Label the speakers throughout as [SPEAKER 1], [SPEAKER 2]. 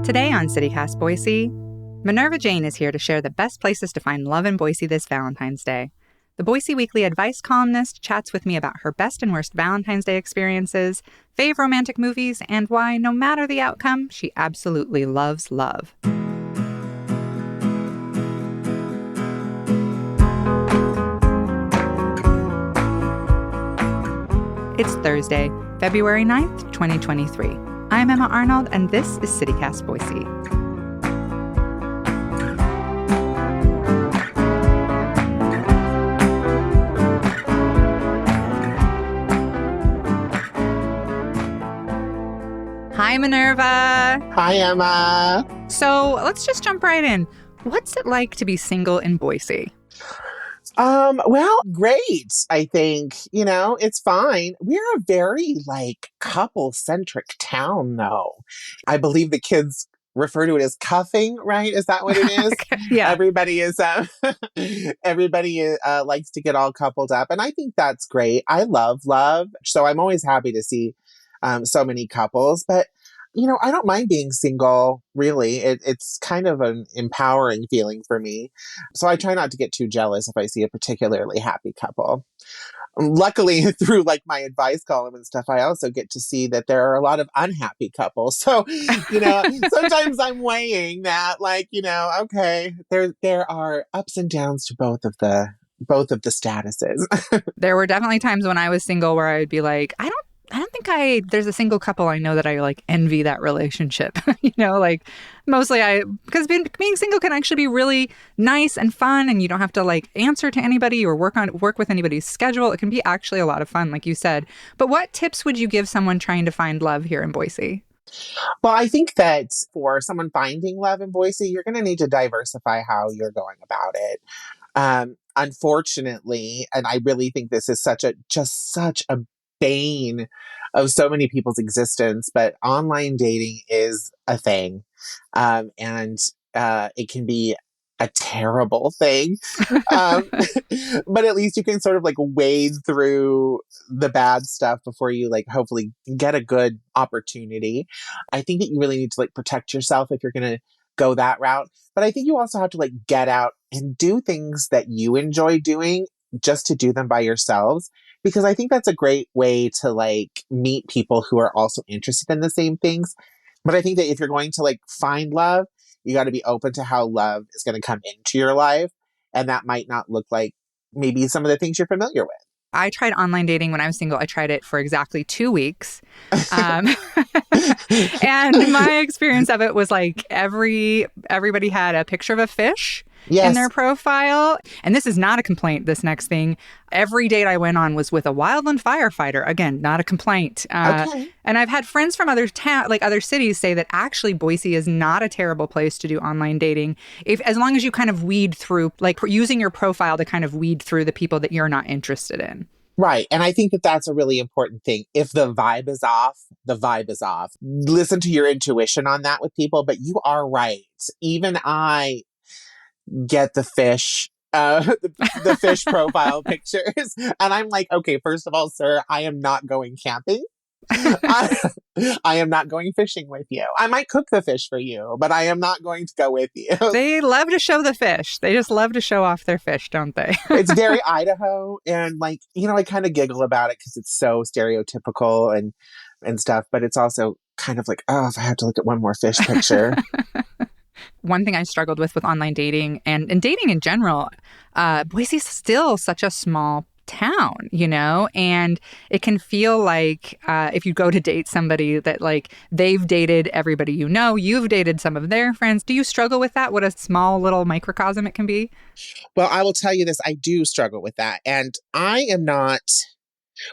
[SPEAKER 1] Today on CityCast Boise, Minerva Jayne is here to share the best places to find love in Boise this Valentine's Day. The Boise Weekly Advice columnist chats with me about her best and worst Valentine's Day experiences, fave romantic movies, and why, no matter the outcome, she absolutely loves love. It's Thursday, February 9th, 2023. I'm Emma Arnold, and this is CityCast Boise. Hi, Minerva.
[SPEAKER 2] Hi, Emma.
[SPEAKER 1] So let's just jump right in. What's it like to be single in Boise?
[SPEAKER 2] Well, great. I think, it's fine. We're a very couple-centric town, though. I believe the kids refer to it as cuffing, right? Is that what it is?
[SPEAKER 1] Yeah.
[SPEAKER 2] Everybody is, likes to get all coupled up. And I think that's great. I love love. So I'm always happy to see, so many couples, but I don't mind being single, really. It's kind of an empowering feeling for me. So I try not to get too jealous if I see a particularly happy couple. Luckily, through my advice column and stuff, I also get to see that there are a lot of unhappy couples. So, sometimes I'm weighing that, okay, there are ups and downs to both of the statuses.
[SPEAKER 1] There were definitely times when I was single where I would be like, I don't think there's a single couple I know that I envy that relationship, mostly because being single can actually be really nice and fun, and you don't have to answer to anybody or work with anybody's schedule. It can be actually a lot of fun, like you said. But what tips would you give someone trying to find love here in Boise?
[SPEAKER 2] Well, I think that for someone finding love in Boise, you're going to need to diversify how you're going about it. Unfortunately, and I really think this is such a bane of so many people's existence, but online dating is a thing. And it can be a terrible thing. But at least you can sort of wade through the bad stuff before you hopefully get a good opportunity. I think that you really need to protect yourself if you're going to go that route. But I think you also have to get out and do things that you enjoy doing, just to do them by yourselves. Because I think that's a great way to meet people who are also interested in the same things. But I think that if you're going to find love, you got to be open to how love is going to come into your life. And that might not look like maybe some of the things you're familiar with.
[SPEAKER 1] I tried online dating when I was single. I tried it for exactly 2 weeks. And my experience of it was everybody had a picture of a fish in their profile. And this is not a complaint, this next thing. Every date I went on was with a wildland firefighter. Again, not a complaint.
[SPEAKER 2] Okay.
[SPEAKER 1] And I've had friends from other other cities say that actually Boise is not a terrible place to do online dating, as long as you kind of weed through, using your profile to kind of weed through the people that you're not interested in.
[SPEAKER 2] Right. And I think that that's a really important thing. If the vibe is off, the vibe is off. Listen to your intuition on that with people. But you are right. Even I get the fish, the fish profile pictures. And I'm like, okay, first of all, sir, I am not going camping. I am not going fishing with you. I might cook the fish for you, but I am not going to go with you.
[SPEAKER 1] They love to show the fish. They just love to show off their fish, don't they?
[SPEAKER 2] It's very Idaho. And I kind of giggle about it because it's so stereotypical and stuff. But it's also kind of oh, if I have to look at one more fish picture.
[SPEAKER 1] One thing I struggled with online dating and dating in general, Boise is still such a small town, and it can feel like if you go to date somebody that they've dated everybody you've dated some of their friends. Do you struggle with that? What a small little microcosm it can be?
[SPEAKER 2] Well, I will tell you this. I do struggle with that. And I am not,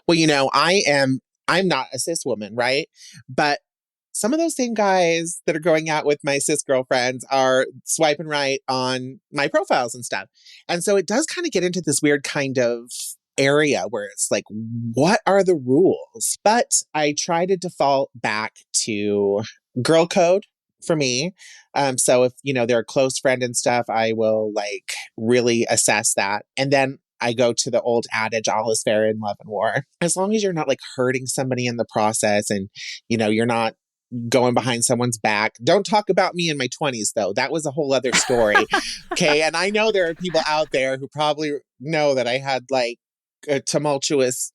[SPEAKER 2] I'm not a cis woman, right? But some of those same guys that are going out with my cis girlfriends are swiping right on my profiles and stuff. And so it does kind of get into this weird kind of area where it's what are the rules? But I try to default back to girl code for me. So if, they're a close friend and stuff, I will really assess that. And then I go to the old adage, all is fair in love and war. As long as you're not hurting somebody in the process and, you're not going behind someone's back. Don't talk about me in my 20s, though. That was a whole other story. Okay. And I know there are people out there who probably know that I had like a tumultuous,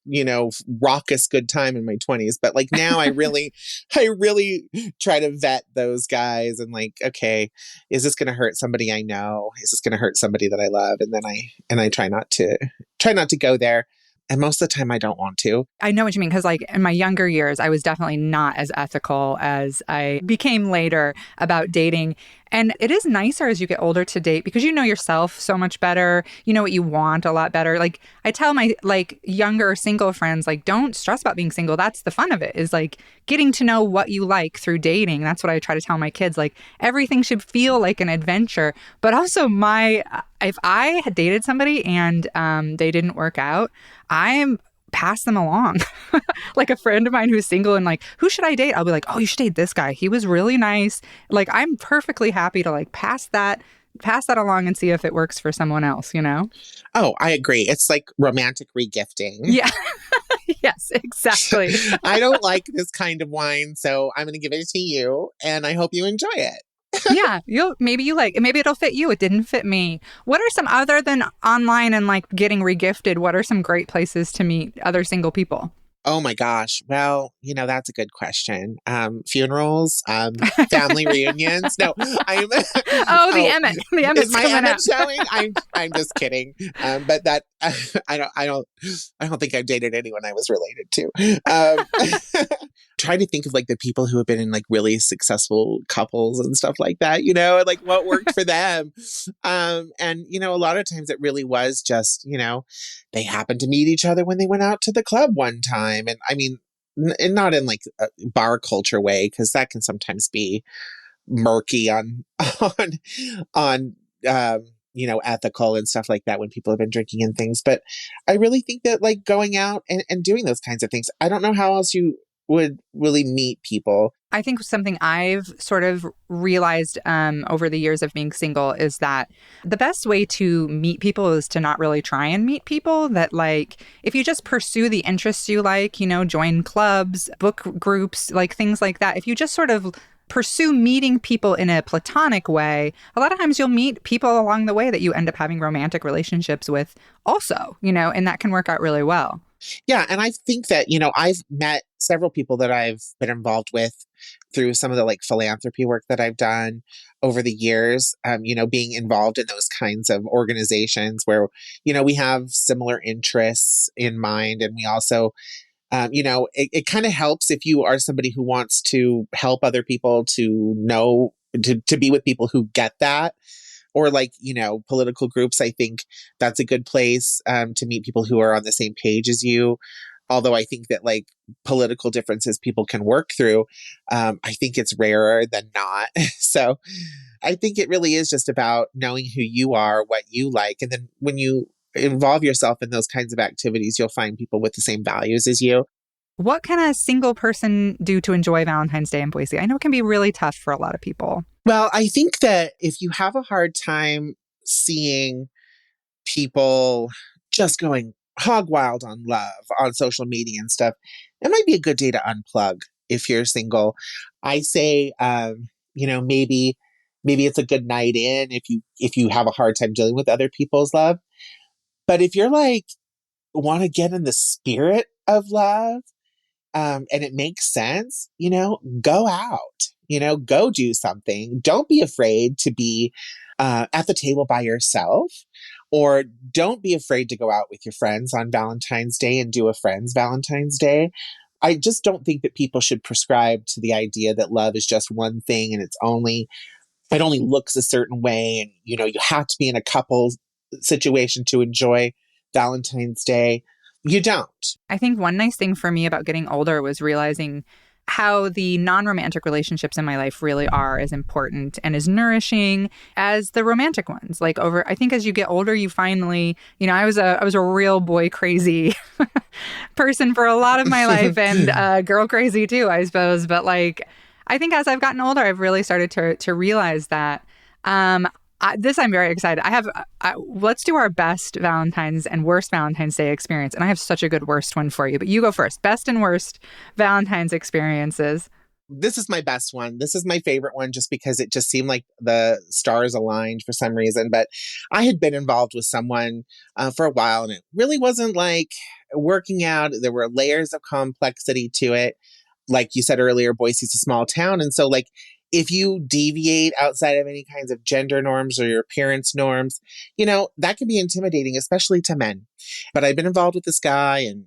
[SPEAKER 2] raucous good time in my 20s. But like now I really try to vet those guys and like, okay, is this going to hurt somebody I know? Is this going to hurt somebody that I love? And then I try not to go there. And most of the time I don't want to.
[SPEAKER 1] I know what you mean. Because like in my younger years, I was definitely not as ethical as I became later about dating. And it is nicer as you get older to date because you know yourself so much better. You know what you want a lot better. Like I tell my like younger single friends, like don't stress about being single. That's the fun of it, is like getting to know what you like through dating. That's what I try to tell my kids. Like everything should feel like an adventure. But also if I had dated somebody and they didn't work out, I'm pass them along. Like a friend of mine who's single and like, who should I date? I'll be like, oh, you should date this guy. He was really nice. Like I'm perfectly happy to like pass that along and see if it works for someone else,
[SPEAKER 2] Oh, I agree. It's like romantic regifting.
[SPEAKER 1] Yeah. Yes, exactly.
[SPEAKER 2] I don't like this kind of wine, so I'm going to give it to you and I hope you enjoy it.
[SPEAKER 1] Yeah, maybe it'll fit you. It didn't fit me. What are some, other than online and like getting regifted, what are some great places to meet other single people?
[SPEAKER 2] Oh my gosh. Well, that's a good question. Funerals, family reunions. No, I'm.
[SPEAKER 1] Oh, the Emmett. The Emmett's
[SPEAKER 2] is my
[SPEAKER 1] coming
[SPEAKER 2] Emmett
[SPEAKER 1] up.
[SPEAKER 2] showing? I'm just kidding. But that I don't think I've dated anyone I was related to. Try to think of like the people who have been in like really successful couples and stuff like that, and like what worked for them. And a lot of times it really was just, they happened to meet each other when they went out to the club one time. And I mean, and not in like a bar culture way, because that can sometimes be murky on ethical and stuff like that when people have been drinking and things. But I really think that like going out and doing those kinds of things, I don't know how else you would really meet people.
[SPEAKER 1] I think something I've sort of realized over the years of being single is that the best way to meet people is to not really try and meet people. That like, if you just pursue the interests you like, join clubs, book groups, like things like that. If you just sort of pursue meeting people in a platonic way, a lot of times you'll meet people along the way that you end up having romantic relationships with also, and that can work out really well.
[SPEAKER 2] Yeah. And I think that, I've met several people that I've been involved with through some of the like philanthropy work that I've done over the years, being involved in those kinds of organizations where, we have similar interests in mind. And we also, it kind of helps if you are somebody who wants to help other people to know, to be with people who get that. Or like, political groups, I think that's a good place to meet people who are on the same page as you. Although I think that like political differences people can work through, I think it's rarer than not. So I think it really is just about knowing who you are, what you like. And then when you involve yourself in those kinds of activities, you'll find people with the same values as you.
[SPEAKER 1] What can a single person do to enjoy Valentine's Day in Boise? I know it can be really tough for a lot of people.
[SPEAKER 2] Well, I think that if you have a hard time seeing people just going hog wild on love on social media and stuff, it might be a good day to unplug if you're single. I say, maybe it's a good night in if you have a hard time dealing with other people's love. But if you're like, want to get in the spirit of love, and it makes sense, go out, go do something. Don't be afraid to be at the table by yourself, or don't be afraid to go out with your friends on Valentine's Day and do a friend's Valentine's Day. I just don't think that people should prescribe to the idea that love is just one thing and it only looks a certain way. And, you have to be in a couple situation to enjoy Valentine's Day. You don't.
[SPEAKER 1] I think one nice thing for me about getting older was realizing how the non-romantic relationships in my life really are as important and as nourishing as the romantic ones. Like I think as you get older, you finally, I was a real boy crazy person for a lot of my life, and girl crazy too, I suppose. But like, I think as I've gotten older, I've really started to realize that. I'm very excited. Let's do our best Valentine's and worst Valentine's Day experience. And I have such a good worst one for you, but you go first. Best and worst Valentine's experiences.
[SPEAKER 2] this is my best one. This is my favorite one just because it just seemed like the stars aligned for some reason. But I had been involved with someone for a while and it really wasn't like working out. There were layers of complexity to it. Like you said earlier, Boise's a small town. And so, like, if you deviate outside of any kinds of gender norms or your appearance norms, that can be intimidating, especially to men. But I'd been involved with this guy, and,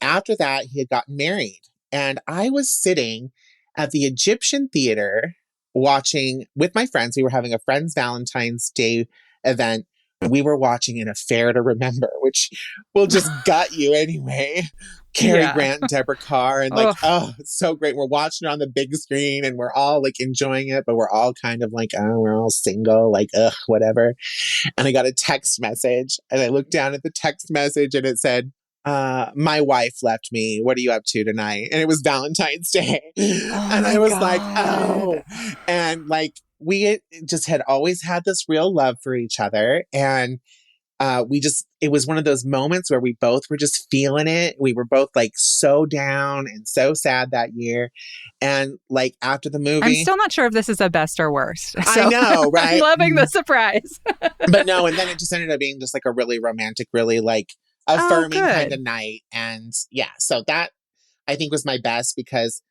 [SPEAKER 2] after that, he had gotten married. And I was sitting at the Egyptian theater watching with my friends. We were having a friend's Valentine's Day event. We were watching An Affair to Remember, which will just gut you anyway. Cary
[SPEAKER 1] Yeah.
[SPEAKER 2] Grant and Deborah Carr, and like,
[SPEAKER 1] Oh,
[SPEAKER 2] oh, it's so great. We're watching it on the big screen and we're all like enjoying it, but we're all kind of like, oh, we're all single, like, ugh, whatever. And I got a text message and I looked down at the text message and it said, my wife left me. What are you up to tonight? And it was Valentine's Day.
[SPEAKER 1] oh
[SPEAKER 2] And I
[SPEAKER 1] my
[SPEAKER 2] was like,
[SPEAKER 1] God.
[SPEAKER 2] oh, and like, we just had always had this real love for each other. And it was one of those moments where we both were just feeling it. We were both like so down and so sad that year. And like after the
[SPEAKER 1] I'm
[SPEAKER 2] movie,
[SPEAKER 1] still not sure if this is a best or worst.
[SPEAKER 2] I
[SPEAKER 1] So
[SPEAKER 2] know,
[SPEAKER 1] I'm
[SPEAKER 2] right?
[SPEAKER 1] loving the surprise.
[SPEAKER 2] But no, and then it just ended up being just like a really romantic, really like
[SPEAKER 1] Oh,
[SPEAKER 2] affirming kind of
[SPEAKER 1] good.
[SPEAKER 2] night. And yeah, so that I think was my best because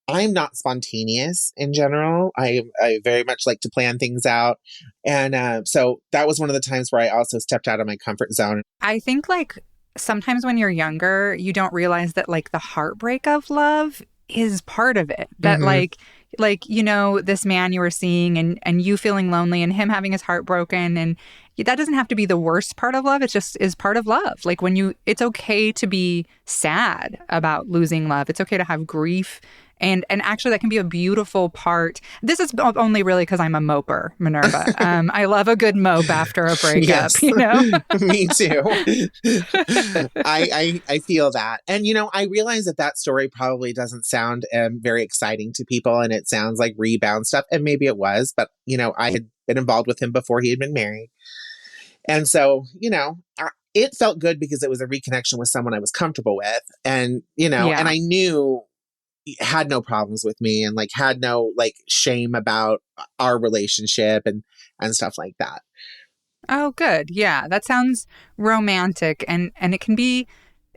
[SPEAKER 2] I'm not spontaneous in general. I very much like to plan things out. And so that was one of the times where I also stepped out of my comfort zone.
[SPEAKER 1] I think like sometimes when you're younger, you don't realize that like the heartbreak of love is part of it. That
[SPEAKER 2] Hmm.
[SPEAKER 1] this man you were seeing and you feeling lonely and him having his heart broken, and that doesn't have to be the worst part of love. It just is part of love. Like it's okay to be sad about losing love. It's okay to have grief. And actually, that can be a beautiful part. This is only really because I'm a moper, Minerva. I love a good mope after a breakup,
[SPEAKER 2] Yes,
[SPEAKER 1] you know?
[SPEAKER 2] me too. I feel that, and I realize that that story probably doesn't sound very exciting to people, and it sounds like rebound stuff, and maybe it was, but I had been involved with him before he had been married, and so it felt good because it was a reconnection with someone I was comfortable with, and and
[SPEAKER 1] Yeah.
[SPEAKER 2] I knew he had no problems with me, and like had no like shame about our relationship and stuff like that.
[SPEAKER 1] Oh, good. Yeah, that sounds romantic, and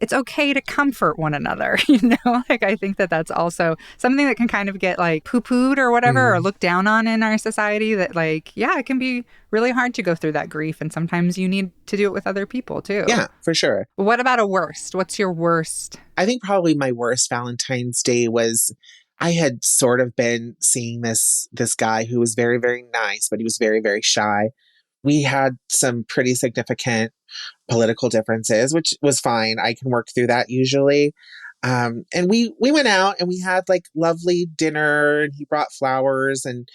[SPEAKER 1] it's okay to comfort one another, you know? Like I think that that's also something that can kind of get like poo-pooed or whatever or
[SPEAKER 2] Mm.
[SPEAKER 1] looked down on in our society, that like yeah, it can be really hard to go through that grief, and sometimes you need to do it with other people too.
[SPEAKER 2] Yeah, for sure.
[SPEAKER 1] What about a worst? What's your worst?
[SPEAKER 2] I think probably my worst Valentine's Day was I had sort of been seeing this guy who was very, very nice, but he was very, very shy. We had some pretty significant political differences, which was fine. I can work through that usually. And we went out and we had like lovely dinner and he brought flowers, and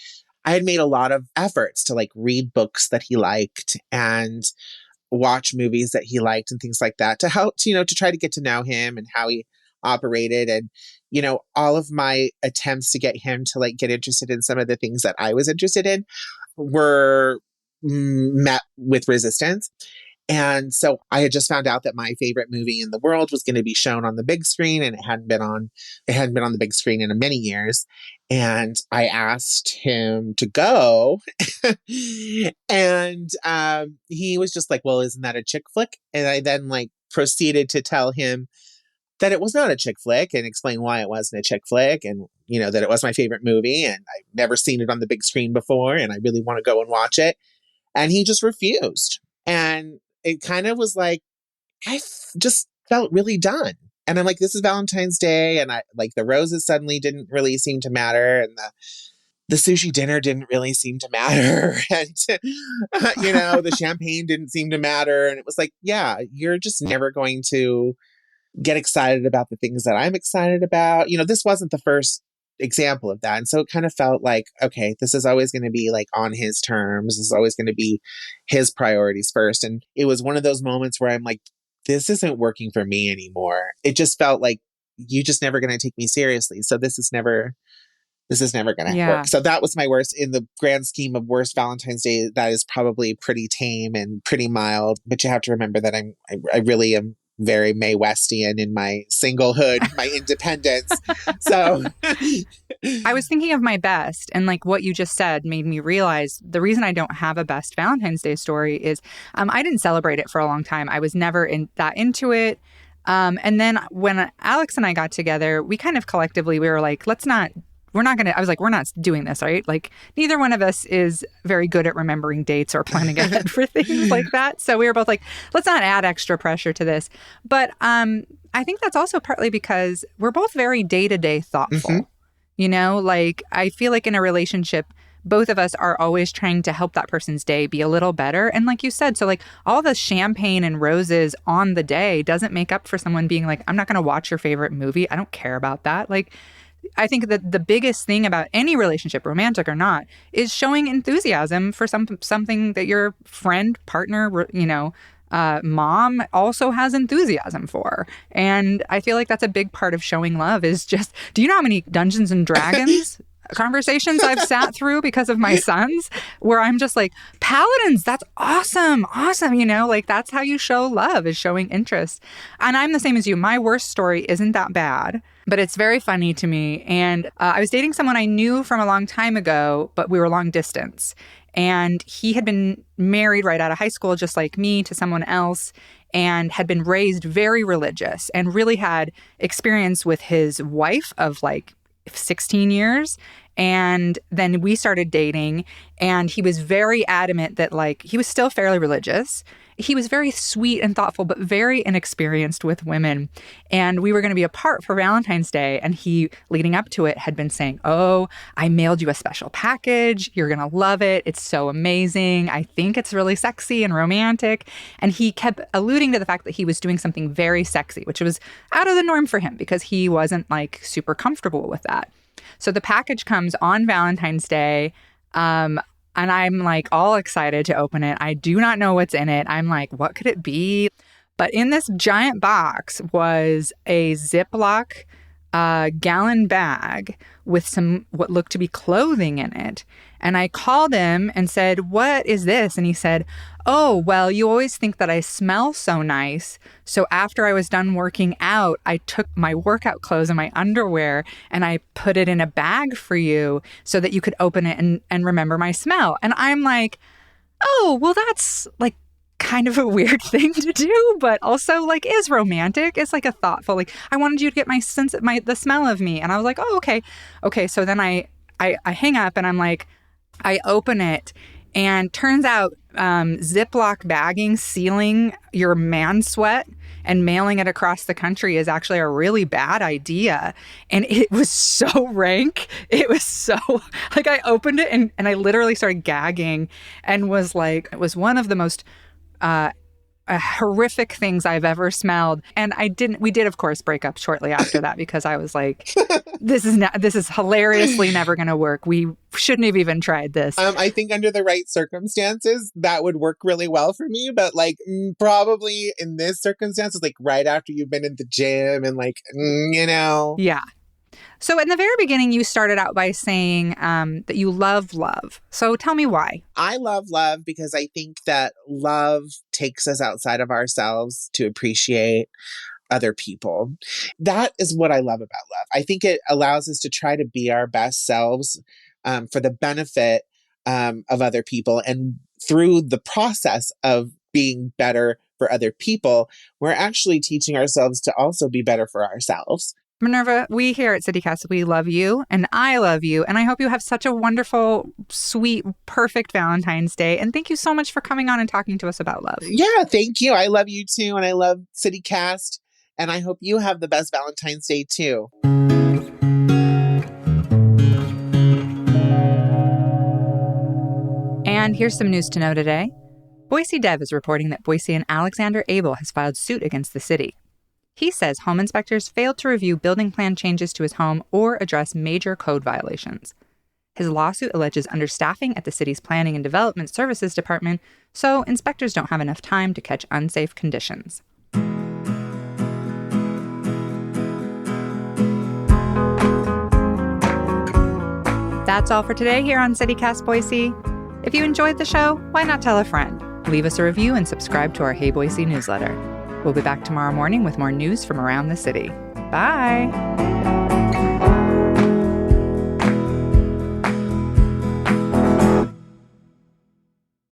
[SPEAKER 2] I had made a lot of efforts to like read books that he liked and watch movies that he liked and things like that to help, to try to get to know him and how he operated. And, all of my attempts to get him to like get interested in some of the things that I was interested in were met with resistance. And so I had just found out that my favorite movie in the world was going to be shown on the big screen, and it hadn't been on the big screen in many years. And I asked him to go, and he was just like, "Well, isn't that a chick flick?" And I then like proceeded to tell him that it was not a chick flick and explain why it wasn't a chick flick, and that it was my favorite movie and I've never seen it on the big screen before and I really want to go and watch it. And he just refused. And it kind of was like, just felt really done. And I'm like, this is Valentine's Day. And I like the roses suddenly didn't really seem to matter. And the sushi dinner didn't really seem to matter. And, the champagne didn't seem to matter. And it was like, yeah, you're just never going to get excited about the things that I'm excited about. This wasn't the first example of that. And so it kind of felt like, okay, this is always going to be like on his terms. This is always going to be his priorities first. And it was one of those moments where I'm like, this isn't working for me anymore. It just felt like you just never going to take me seriously. So this is never going to work.
[SPEAKER 1] Yeah.
[SPEAKER 2] So that was my worst in the grand scheme of worst Valentine's Day. That is probably pretty tame and pretty mild, but you have to remember that I really am very Mae Westian in my singlehood, my independence. So
[SPEAKER 1] I was thinking of my best, and like what you just said made me realize the reason I don't have a best Valentine's Day story is I didn't celebrate it for a long time. I was never that into it. And then when Alex and I got together, we kind of collectively, we were like, I was like, we're not doing this, right? Like, neither one of us is very good at remembering dates or planning ahead for things like that. So we were both like, let's not add extra pressure to this. But I think that's also partly because we're both very day-to-day thoughtful.
[SPEAKER 2] Mm-hmm.
[SPEAKER 1] You know, like, I feel like in a relationship, both of us are always trying to help that person's day be a little better. And like you said, so like all the champagne and roses on the day doesn't make up for someone being like, I'm not going to watch your favorite movie. I don't care about that. Like, I think that the biggest thing about any relationship, romantic or not, is showing enthusiasm for something that your friend, partner, mom also has enthusiasm for. And I feel like that's a big part of showing love is just, do you know how many Dungeons and Dragons conversations I've sat through because of my sons where I'm just like, paladins, that's awesome. Like that's how you show love, is showing interest. And I'm the same as you. My worst story isn't that bad, but it's very funny to me. And I was dating someone I knew from a long time ago, but we were long distance. And he had been married right out of high school, just like me, to someone else, and had been raised very religious and really had experience with his wife of like 16 years. And then we started dating, and he was very adamant that like he was still fairly religious. He was very sweet and thoughtful, but very inexperienced with women. And we were going to be apart for Valentine's Day. And he, leading up to it, had been saying, oh, I mailed you a special package. You're going to love it. It's so amazing. I think it's really sexy and romantic. And he kept alluding to the fact that he was doing something very sexy, which was out of the norm for him because he wasn't like super comfortable with that. So the package comes on Valentine's Day. And I'm like all excited to open it. I do not know what's in it. I'm like, what could it be? But in this giant box was a Ziploc gallon bag with some what looked to be clothing in it. And I called him and said, what is this? And he said, oh, well, you always think that I smell so nice. So after I was done working out, I took my workout clothes and my underwear and I put it in a bag for you so that you could open it and remember my smell. And I'm like, oh, well, that's like kind of a weird thing to do, but also like is romantic. It's like a thoughtful, like, I wanted you to get the smell of me. And I was like, oh, okay. Okay. So then I hang up and I'm like, I open it, and turns out Ziploc bagging, sealing your man sweat and mailing it across the country is actually a really bad idea. And it was so rank. It was so, like, I opened it and I literally started gagging and was like, it was one of the most horrific things I've ever smelled. And we did of course break up shortly after that because I was like, this is hilariously never going to work. We shouldn't have even tried this.
[SPEAKER 2] I think under the right circumstances, that would work really well for me. But like probably in this circumstances, like right after you've been in the gym and like,
[SPEAKER 1] Yeah. So in the very beginning, you started out by saying that you love love. So tell me why.
[SPEAKER 2] I love love because I think that love takes us outside of ourselves to appreciate other people. That is what I love about love. I think it allows us to try to be our best selves for the benefit of other people. And through the process of being better for other people, we're actually teaching ourselves to also be better for ourselves.
[SPEAKER 1] Minerva, we here at CityCast, we love you and I love you. And I hope you have such a wonderful, sweet, perfect Valentine's Day. And thank you so much for coming on and talking to us about love.
[SPEAKER 2] Yeah, thank you. I love you too. And I love CityCast. And I hope you have the best Valentine's Day too.
[SPEAKER 1] And here's some news to know today. Boise Dev is reporting that Boisean Alexander Abel has filed suit against the city. He says home inspectors failed to review building plan changes to his home or address major code violations. His lawsuit alleges understaffing at the city's Planning and Development Services Department, so inspectors don't have enough time to catch unsafe conditions. That's all for today here on CityCast Boise. If you enjoyed the show, why not tell a friend? Leave us a review and subscribe to our Hey Boise newsletter. We'll be back tomorrow morning with more news from around the city. Bye.